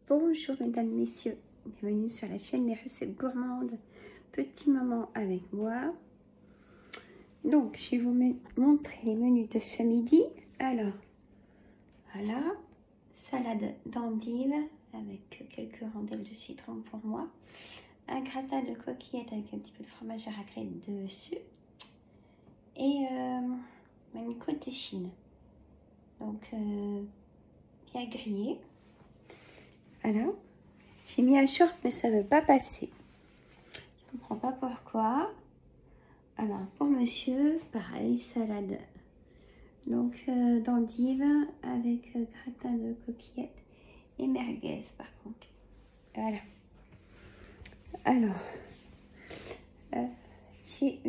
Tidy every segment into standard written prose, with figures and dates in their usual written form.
Bonjour mesdames, messieurs, bienvenue sur la chaîne des recettes gourmandes. Petit moment avec moi. Donc, je vais vous montrer les menus de ce midi. Alors, voilà, salade d'endive avec quelques rondelles de citron pour moi. Un gratin de coquillettes avec un petit peu de fromage à raclette dessus. Et une côte d'échine. Donc, bien grillé. Alors, j'ai mis un short, mais ça ne veut pas passer. Je ne comprends pas pourquoi. Alors, pour monsieur, pareil, salade. Donc, d'endive avec gratin de coquillettes et merguez, par contre. Voilà. Alors, j'ai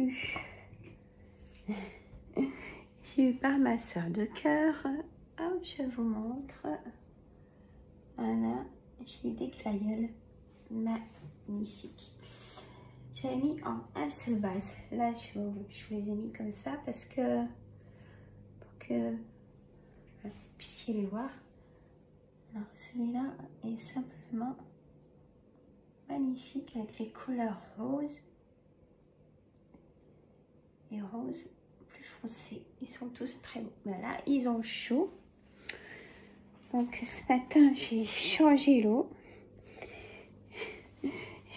eu par ma soeur de cœur. Oh, je vous montre. Voilà. J'ai eu des glaïeuls magnifiques. J'avais mis en un seul vase. Là, je vous les ai mis comme ça parce que pour que vous puissiez les voir. Alors, celui-là est simplement magnifique avec les couleurs roses et roses plus foncées. Ils sont tous très beaux. Voilà, ils ont chaud. Donc, ce matin, j'ai changé l'eau. Je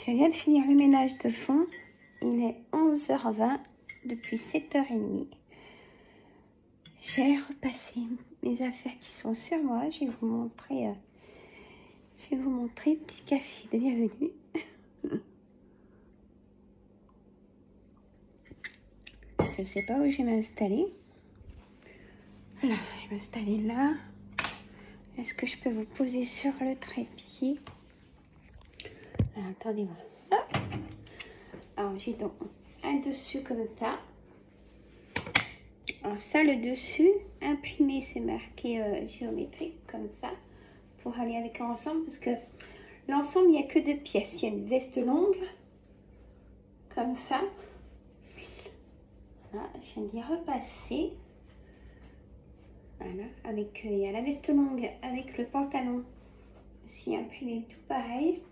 viens de finir le ménage de fond. Il est 11h20 depuis 7h30. J'ai repassé mes affaires qui sont sur moi. Je vais vous montrer petit café de bienvenue. Je ne sais pas où je vais m'installer. Voilà, je vais m'installer là. Est-ce que je peux vous poser sur le trépied? Attendez-moi. Alors, j'ai donc un dessus comme ça. Alors ça, le dessus, imprimé, c'est marqué géométrique comme ça, pour aller avec l'ensemble, parce que l'ensemble, il n'y a que 2 pièces. Il y a une veste longue, comme ça. Voilà, je viens d'y repasser. Voilà, avec, il y a la veste longue avec le pantalon aussi imprimé, tout pareil.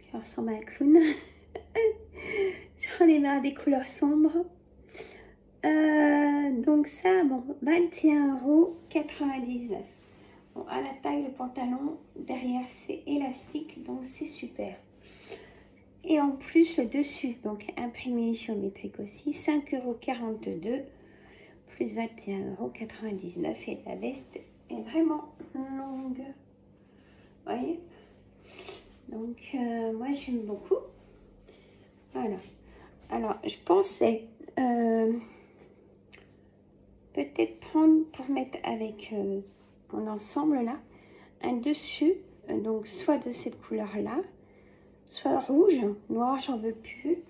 Je ressemble à un clown. J'en ai marre des couleurs sombres. Donc ça, bon, 21,99 €. Bon, à la taille, le pantalon, derrière c'est élastique, donc c'est super. Et en plus, le dessus, donc imprimé géométrique aussi, 5,42 € plus 21,99 € et la veste est vraiment longue. Vous voyez? Donc, moi j'aime beaucoup. Voilà. Alors, je pensais peut-être prendre pour mettre avec mon ensemble là, un dessus, donc soit de cette couleur-là, soit rouge, noir, j'en veux plus.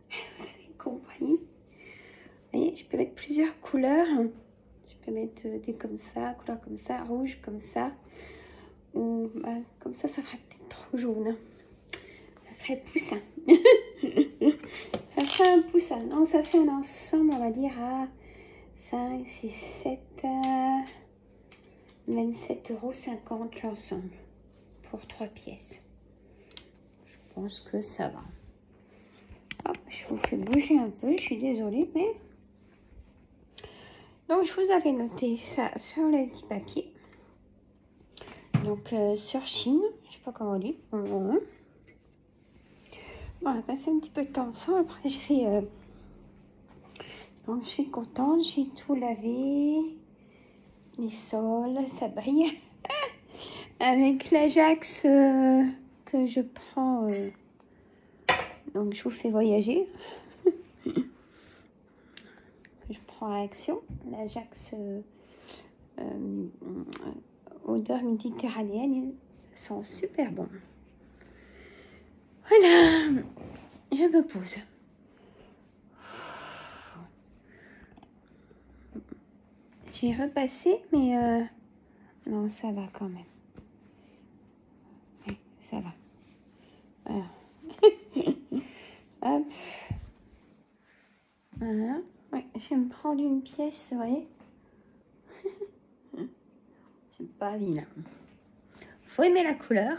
Vous avez compris? Vous voyez, je peux mettre plusieurs couleurs. Je peux mettre des comme ça, couleurs comme ça, rouge comme ça. Ou comme ça, ça ferait peut-être trop jaune. Ça serait poussin. Ça fait un poussin. Non, ça fait un ensemble, on va dire, à 5, 6, 7, 27,50 € l'ensemble. Pour 3 pièces. Je pense que ça va. Hop, je vous fais bouger un peu, je suis désolée, mais... Donc, je vous avais noté ça sur le petit papier. Donc, sur Chine, je sais pas comment on dit. Bon, on va passer un petit peu de temps ensemble. Après, je fais... Donc, je suis contente, j'ai tout lavé. Les sols, ça brille. Avec l'Ajax que je prends... donc, je vous fais voyager. Que je prends à Action. L'Ajax odeur méditerranéenne. Ils sont super bons. Voilà. Je me pose. J'ai repassé, mais non, ça va quand même. Oui, ça va. Voilà. Hop. Voilà. Ouais, je vais me prendre une pièce, vous voyez. C'est pas vilain. Faut aimer la couleur.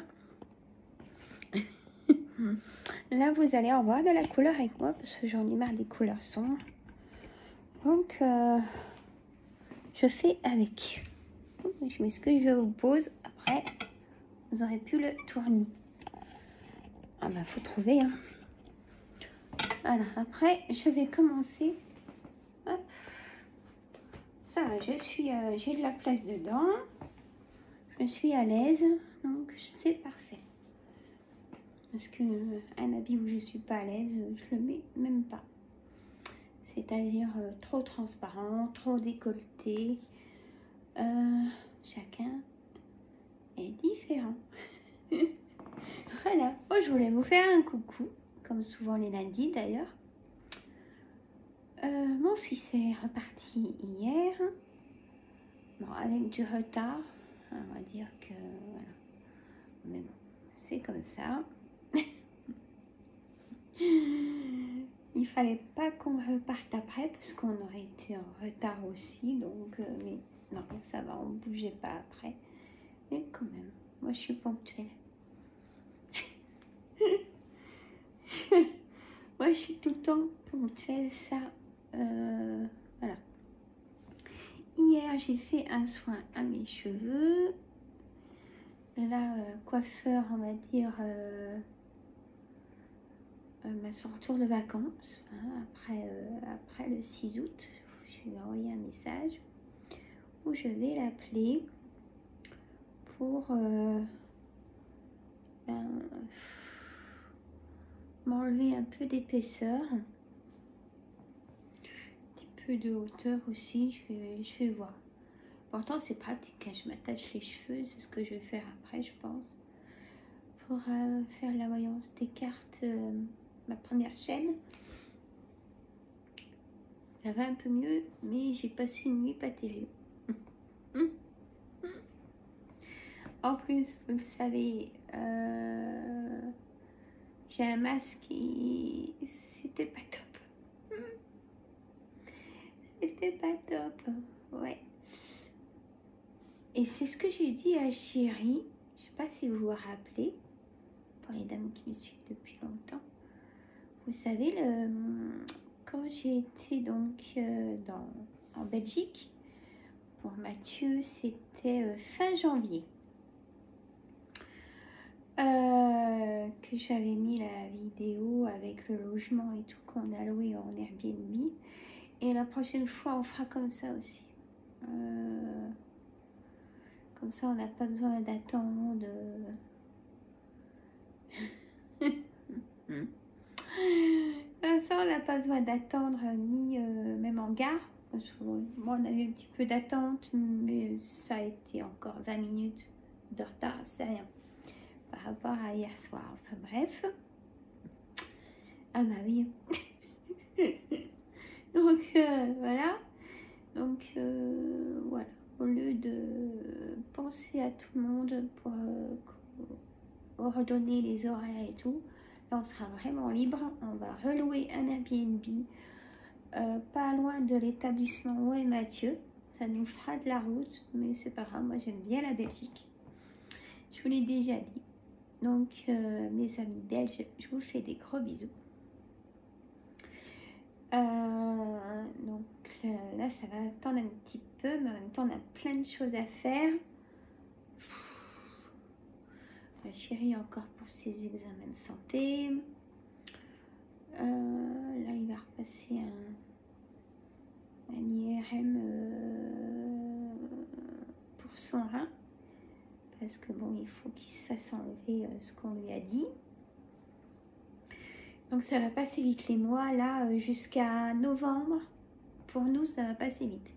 Là, vous allez en voir de la couleur avec moi parce que j'en ai marre des couleurs sombres. Donc, je fais avec. Je mets ce que je vous pose. Après, vous aurez pu le tourner. Ah bah, faut trouver. Hein. Voilà, après, je vais commencer. Hop. Ça va, j'ai de la place dedans. Je suis à l'aise, donc c'est parfait. Parce que un habit où je suis pas à l'aise, je le mets même pas. C'est-à-dire trop transparent, trop décolleté. Chacun est différent. Voilà. Oh, je voulais vous faire un coucou, comme souvent les lundis d'ailleurs. Mon fils est reparti hier. Bon, avec du retard. On va dire que voilà. Mais bon, c'est comme ça. Il fallait pas qu'on reparte après parce qu'on aurait été en retard aussi. Donc, mais non, ça va, on bougeait pas après. Mais quand même, moi je suis ponctuelle. Moi je suis tout le temps ponctuelle, ça. Voilà. Hier, j'ai fait un soin à mes cheveux. Là, coiffeur, on va dire, son retour de vacances. Hein, après le 6 août, je lui ai envoyé un message où je vais l'appeler pour m'enlever un peu d'épaisseur. Un petit peu de hauteur aussi, je vais voir. Pourtant, c'est pratique, hein, je m'attache les cheveux, c'est ce que je vais faire après, je pense. Pour faire la voyance des cartes, ma première chaîne. Ça va un peu mieux, mais j'ai passé une nuit pas terrible. En plus, vous le savez, j'ai un masque et c'était pas top. C'était pas top, ouais. Et c'est ce que j'ai dit à Chérie. Je sais pas si vous vous rappelez, pour les dames qui me suivent depuis longtemps. Vous savez, quand j'ai été donc en Belgique, pour Mathieu, c'était fin janvier. Que j'avais mis la vidéo avec le logement et tout qu'on a loué en Airbnb. Et la prochaine fois, on fera comme ça aussi. Comme ça, on n'a pas besoin d'attendre. Comme ça, on n'a pas besoin d'attendre ni même en gare. Parce que, moi, on a eu un petit peu d'attente, mais ça a été encore 20 minutes de retard, c'est rien. Par rapport à hier soir. Enfin bref. Ah bah oui. Donc voilà. Donc voilà. Au lieu de penser à tout le monde pour redonner les horaires et tout, là on sera vraiment libre. On va relouer un Airbnb pas loin de l'établissement où est Mathieu. Ça nous fera de la route, mais c'est pas grave. Moi j'aime bien la Belgique. Je vous l'ai déjà dit. Donc, mes amis belges, je vous fais des gros bisous. Donc là, ça va attendre un petit peu, mais en même temps, on a plein de choses à faire. Ma chérie, encore pour ses examens de santé. Là, il va repasser un IRM pour son rein. Parce que bon, il faut qu'il se fasse enlever ce qu'on lui a dit. Donc ça va passer vite les mois, là, jusqu'à novembre. Pour nous, ça va passer vite.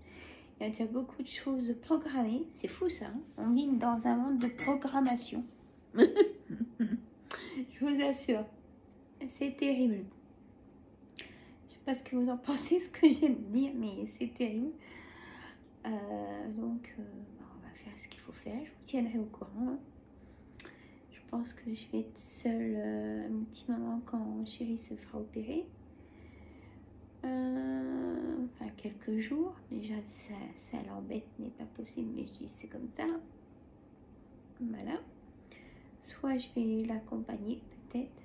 Il y a déjà beaucoup de choses programmées. C'est fou ça, hein, on vit dans un monde de programmation. Je vous assure. C'est terrible. Je sais pas ce que vous en pensez, ce que je viens de dire, mais c'est terrible. Donc, on va faire ce qu'il faut faire. Je vous tiendrai au courant. Je pense que je vais être seule un petit moment quand chérie se fera opérer. Enfin, quelques jours. Déjà, ça l'embête, mais pas possible. Mais je dis, c'est comme ça. Voilà. Soit je vais l'accompagner, peut-être.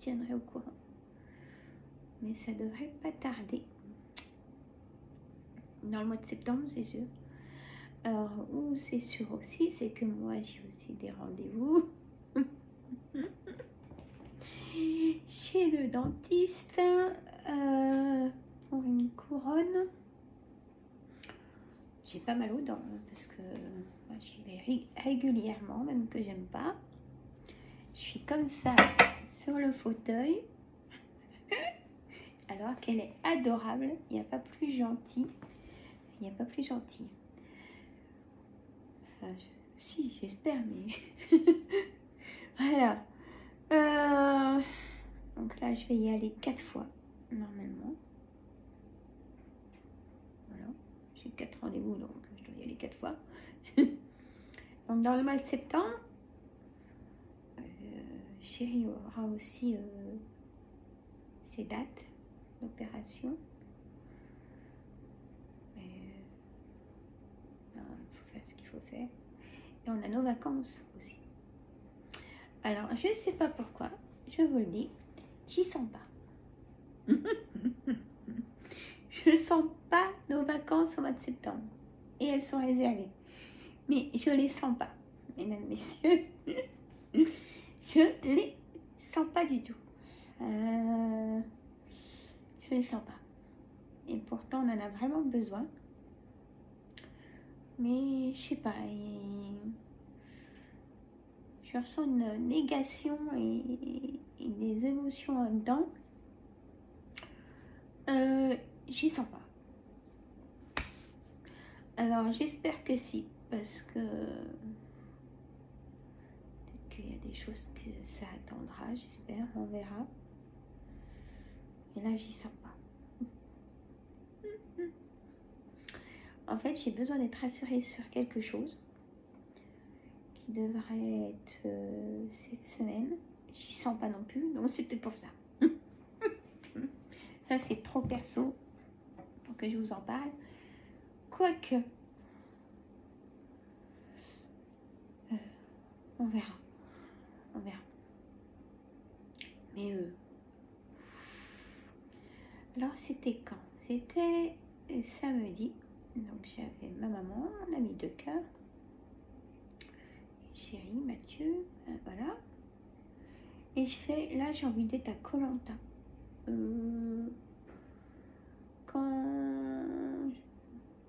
tiendrai au courant. Mais ça devrait pas tarder. Dans le mois de septembre, c'est sûr. Alors, où c'est sûr aussi, c'est que moi, j'ai aussi des rendez-vous chez le dentiste pour une couronne. J'ai pas mal aux dents hein, parce que moi, j'y vais régulièrement, même que j'aime pas. Je suis comme ça sur le fauteuil, alors qu'elle est adorable. Il n'y a pas plus gentil. Il n'y a pas plus gentil. Si, j'espère, mais voilà. Donc là, je vais y aller 4 fois, normalement. Voilà. J'ai 4 rendez-vous, donc je dois y aller 4 fois. Donc dans le mois de septembre, Chérie aura aussi ses dates d'opération. Il faut faire ce qu'il faut faire. Et on a nos vacances aussi. Alors, je ne sais pas pourquoi, je vous le dis, j'y sens pas. Je sens pas nos vacances au mois de septembre. Et elles sont réservées. Mais je les sens pas, mesdames, messieurs. Je les sens pas du tout. Je les sens pas. Et pourtant, on en a vraiment besoin. Mais je sais pas. Je ressens une négation et des émotions en même temps. J'y sens pas. Alors j'espère que si, parce que peut-être qu'il y a des choses que ça attendra, j'espère, on verra. Et là j'y sens pas. En fait j'ai besoin d'être rassurée sur quelque chose qui devrait être cette semaine. J'y sens pas non plus, donc c'est peut-être pour ça. Ça c'est trop perso pour que je vous en parle. Quoique, on verra. On verra. Mais alors c'était quand? C'était samedi. Donc j'avais ma maman, l'ami de cœur, Chérie, Mathieu, voilà. Et je fais, là j'ai envie d'être à Koh Lanta.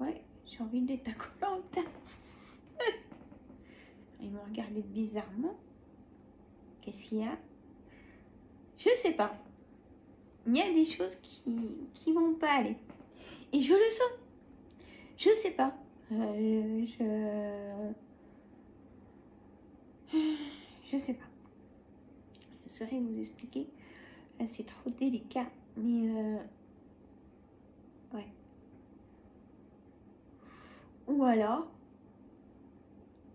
Ouais, j'ai envie d'être à Koh Lanta. Ils m'ont regardé bizarrement. Qu'est-ce qu'il y a? Je sais pas. Il y a des choses qui vont pas aller. Et je le sens. Je sais pas. Je sais pas. Je saurais vous expliquer. Là, c'est trop délicat. Mais ouais. Ou alors,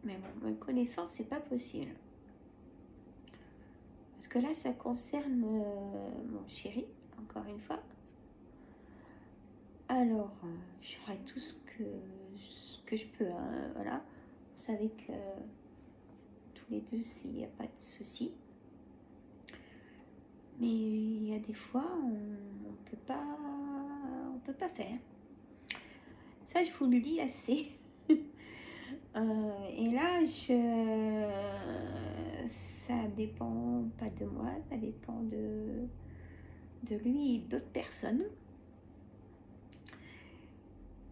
mais bon, ma connaissance, c'est pas possible. Parce que là, ça concerne mon chéri, encore une fois. Alors, je ferai tout ce que je peux, hein, voilà. Vous savez que tous les deux, il n'y a pas de souci. Mais il y a des fois, on peut pas faire. Ça, je vous le dis assez. Et là, ça dépend pas de moi, ça dépend de lui et d'autres personnes.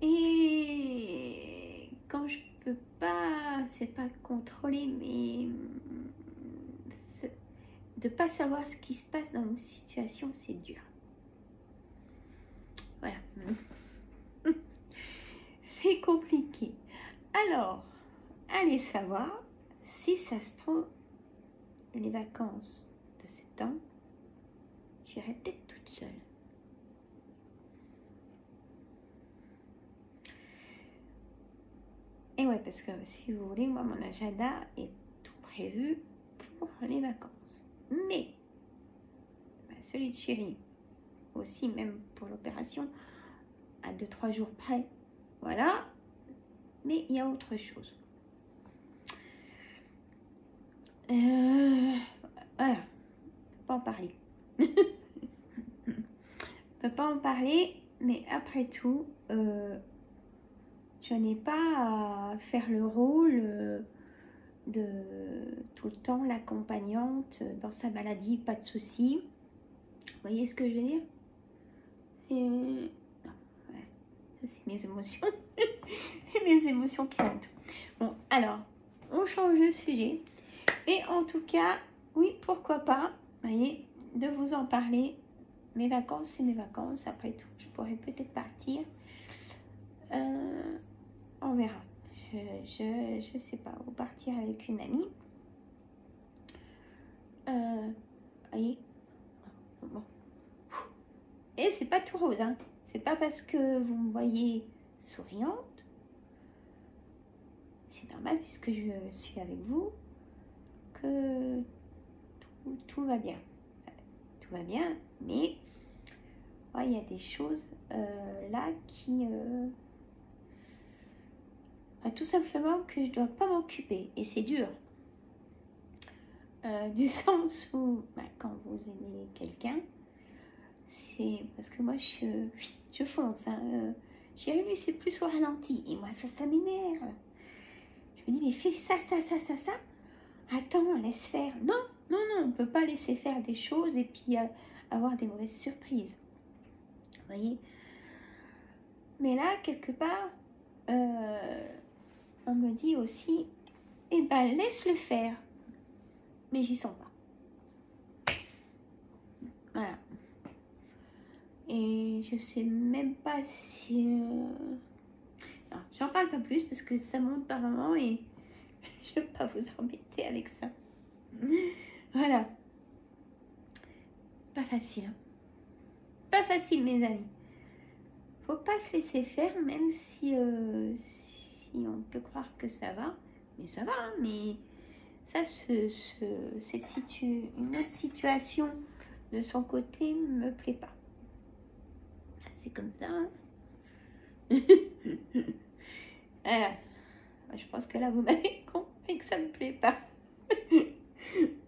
Et quand je peux pas, c'est pas contrôler, mais de pas savoir ce qui se passe dans une situation, c'est dur. Voilà. C'est compliqué. Alors, allez savoir si ça se trouve, les vacances de septembre, j'irai peut-être toute seule. Et ouais, parce que si vous voulez, moi, mon agenda est tout prévu pour les vacances. Mais, celui de chérie, aussi, même pour l'opération, à 2-3 jours près, voilà. Mais il y a autre chose. Voilà, pas en parler. ne peux pas en parler, mais après tout, je n'ai pas à faire le rôle de tout le temps l'accompagnante dans sa maladie, pas de souci. Vous voyez ce que je veux dire? Ouais. Ça, c'est mes émotions. Mes émotions qui montent. Bon, alors, on change de sujet. Et en tout cas, oui, pourquoi pas, vous voyez, de vous en parler. Mes vacances, c'est mes vacances. Après tout, je pourrais peut-être partir. On verra. Je sais pas, ou partir avec une amie. Voyez. Bon. Et c'est pas tout rose, hein. C'est pas parce que vous me voyez souriante. C'est normal puisque je suis avec vous que tout va bien. Tout va bien, mais il y a des choses là qui... tout simplement que je dois pas m'occuper. Et c'est dur. Du sens où quand vous aimez quelqu'un, c'est parce que moi je fonce. Hein, Chérie, lui c'est plus au ralenti. Et moi ça m'énerve. Je me dis mais fais ça. Attends, laisse faire. Non, on ne peut pas laisser faire des choses et puis avoir des mauvaises surprises. Vous voyez? Mais là, quelque part, on me dit aussi, eh ben laisse-le faire. Mais j'y sens pas. Voilà. Et je sais même pas si... Non, j'en parle pas plus parce que ça monte par moment et je veux pas vous embêter avec ça. Voilà. Pas facile. Hein. Pas facile, mes amis. Faut pas se laisser faire, même si on peut croire que ça va. Mais ça va, hein, mais ça, une autre situation de son côté me plaît pas. C'est comme ça. Hein. Voilà. Je pense que là, vous m'avez compris que ça me plaît pas.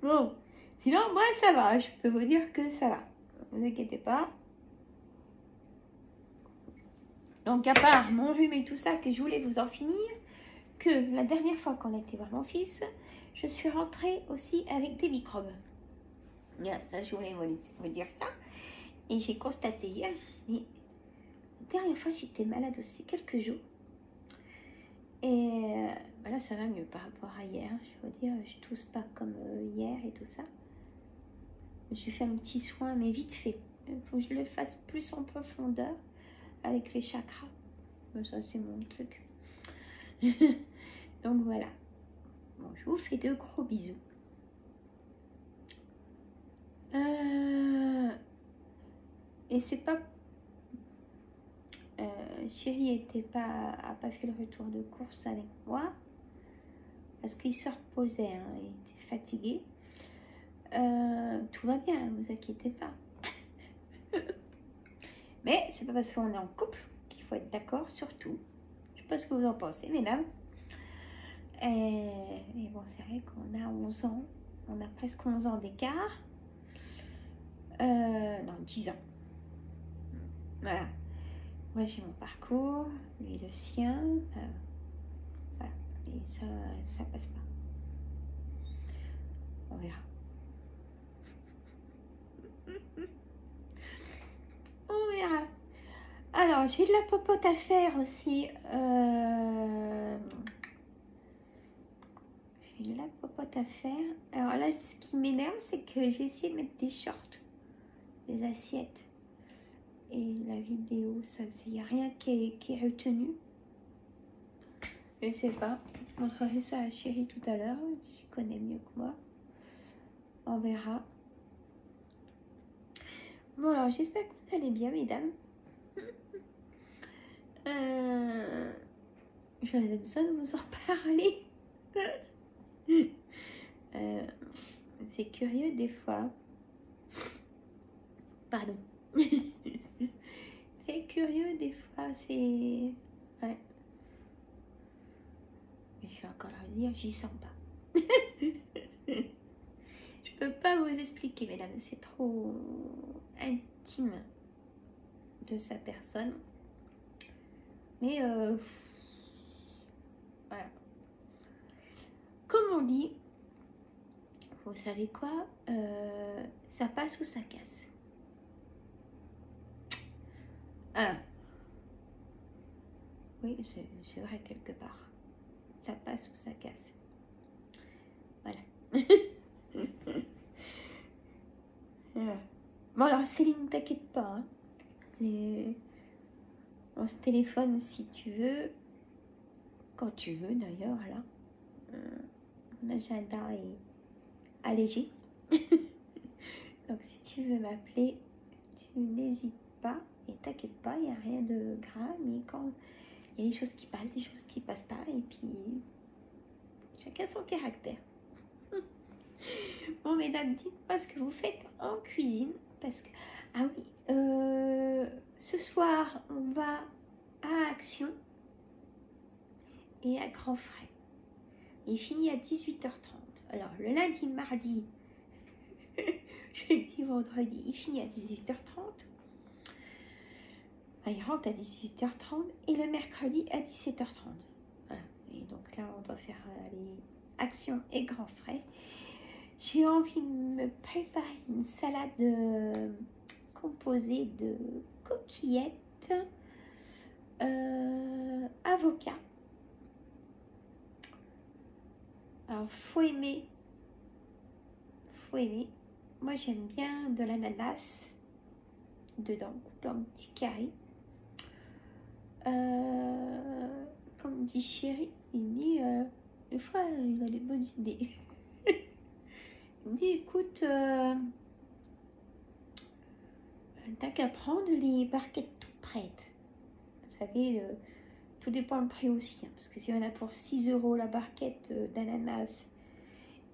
Bon. Sinon, moi, ça va. Je peux vous dire que ça va. Ne vous inquiétez pas. Donc, à part mon rhume et tout ça, que je voulais vous en finir, que la dernière fois qu'on a été voir mon fils, je suis rentrée aussi avec des microbes. Ça, je voulais vous dire ça. Et j'ai constaté hier, mais la dernière fois, j'étais malade aussi quelques jours. Et là, ça va mieux par rapport à hier. Je veux dire, je tousse pas comme hier et tout ça. Je me suis fait un petit soin, mais vite fait. Il faut que je le fasse plus en profondeur avec les chakras. Ça, c'est mon truc. Donc voilà. Bon, je vous fais de gros bisous. Et c'est pas... Chérie a pas fait le retour de course avec moi parce qu'il se reposait, hein, il était fatigué. Tout va bien, ne vous inquiétez pas. Mais c'est pas parce qu'on est en couple qu'il faut être d'accord sur tout. Je sais pas ce que vous en pensez, mesdames. Mais bon, c'est vrai qu'on a 11 ans. On a presque 11 ans d'écart. Non, 10 ans. Voilà. Moi, j'ai mon parcours, lui le sien. Voilà. Et ça passe pas. On verra. On verra. Alors, j'ai de la popote à faire aussi. J'ai de la popote à faire. Alors là, ce qui m'énerve, c'est que j'ai essayé de mettre des shorts, des assiettes. Et la vidéo, il n'y a rien qui est retenu. Je sais pas. Je montrerai ça à Chérie tout à l'heure. J'y connais mieux que moi. On verra. Bon, alors, j'espère que vous allez bien, mesdames. J'avais besoin de vous en parler. C'est curieux des fois. Pardon. C'est curieux des fois, c'est... Ouais. Mais je vais encore leur dire, j'y sens pas. Je peux pas vous expliquer, mesdames, c'est trop intime. de sa personne. Mais voilà. Comme on dit, vous savez quoi, ça passe ou ça casse. Ah, oui, c'est vrai quelque part. Ça passe ou ça casse. Voilà. Voilà. Bon alors Céline, t'inquiète pas. Hein. On se téléphone si tu veux. Quand tu veux d'ailleurs, là. Mon agenda est allégé. Donc si tu veux m'appeler, tu n'hésites pas. Et t'inquiète pas, il n'y a rien de grave. Mais quand il y a des choses qui passent, des choses qui passent pas. Et puis, chacun son caractère. Bon mesdames, dites-moi ce que vous faites en cuisine. Parce que, ah oui, ce soir, on va à Action et à Grand Frais. Il finit à 18h30. Alors, le lundi, mardi, jeudi, vendredi, il finit à 18h30. Il rentre à 18h30 et le mercredi à 17h30. Voilà. Et donc là, on doit faire les Action et Grand Frais. J'ai envie de me préparer une salade composée de coquillettes, avocat. Alors, faut aimer. Moi, j'aime bien de l'ananas dedans, coupé en petits carrés. Comme dit Chéri, il dit, des fois, il a des bonnes idées. Il me dit, écoute, t'as qu'à prendre les barquettes toutes prêtes. Vous savez, tout dépend le prix aussi. Hein, parce que si on a pour 6 € la barquette d'ananas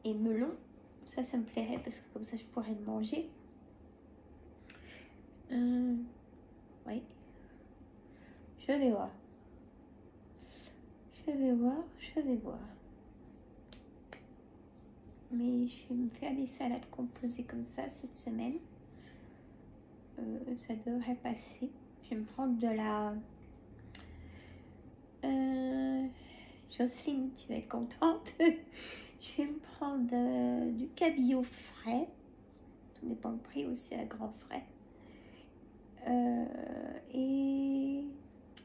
et melon, ça me plairait parce que comme ça, je pourrais le manger. Oui. Je vais voir. Mais je vais me faire des salades composées comme ça cette semaine. Ça devrait passer. Je vais me prendre de la... Jocelyne, tu vas être contente. Je vais me prendre du cabillaud frais. Tout dépend le prix aussi à Grand Frais. Et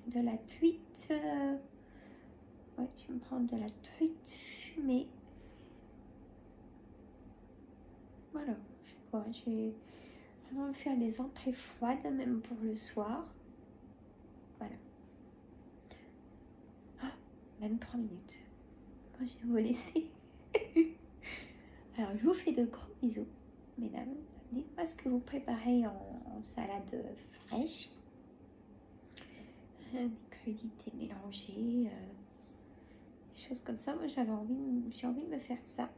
de la truite. Ouais, je vais me prendre de la truite fumée. Voilà, je vais vraiment me faire des entrées froides, même pour le soir. Voilà. Oh, 23 minutes. Moi, je vais vous laisser. Alors, je vous fais de gros bisous, mesdames. Dites-moi ce que vous préparez en salade fraîche. Des crudités mélangées. Des choses comme ça. Moi, j'ai envie de me faire ça.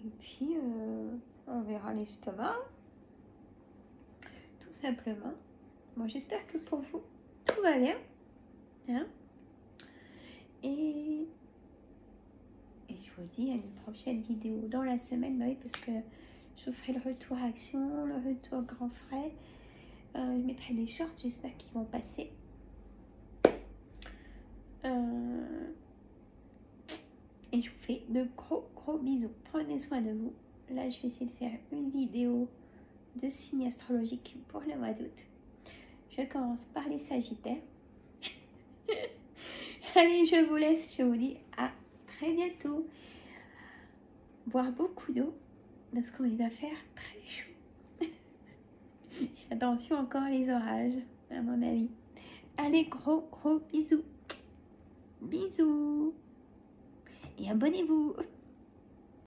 Et puis, on verra l'estomac. Tout simplement. Bon, j'espère que pour vous, tout va bien. Hein? Et je vous dis à une prochaine vidéo dans la semaine. Bah oui, parce que je vous ferai le retour Action, le retour Grand Frais. Je mettrai des shorts, j'espère qu'ils vont passer. Et je vous fais de gros bisous. Prenez soin de vous. Là, je vais essayer de faire une vidéo de signes astrologiques pour le mois d'août. Je commence par les Sagittaires. Allez, je vous laisse. Je vous dis à très bientôt. Boire beaucoup d'eau parce qu'il va faire très chaud. Attention encore les orages, à mon avis. Allez, gros bisous. Bisous. Et abonnez-vous.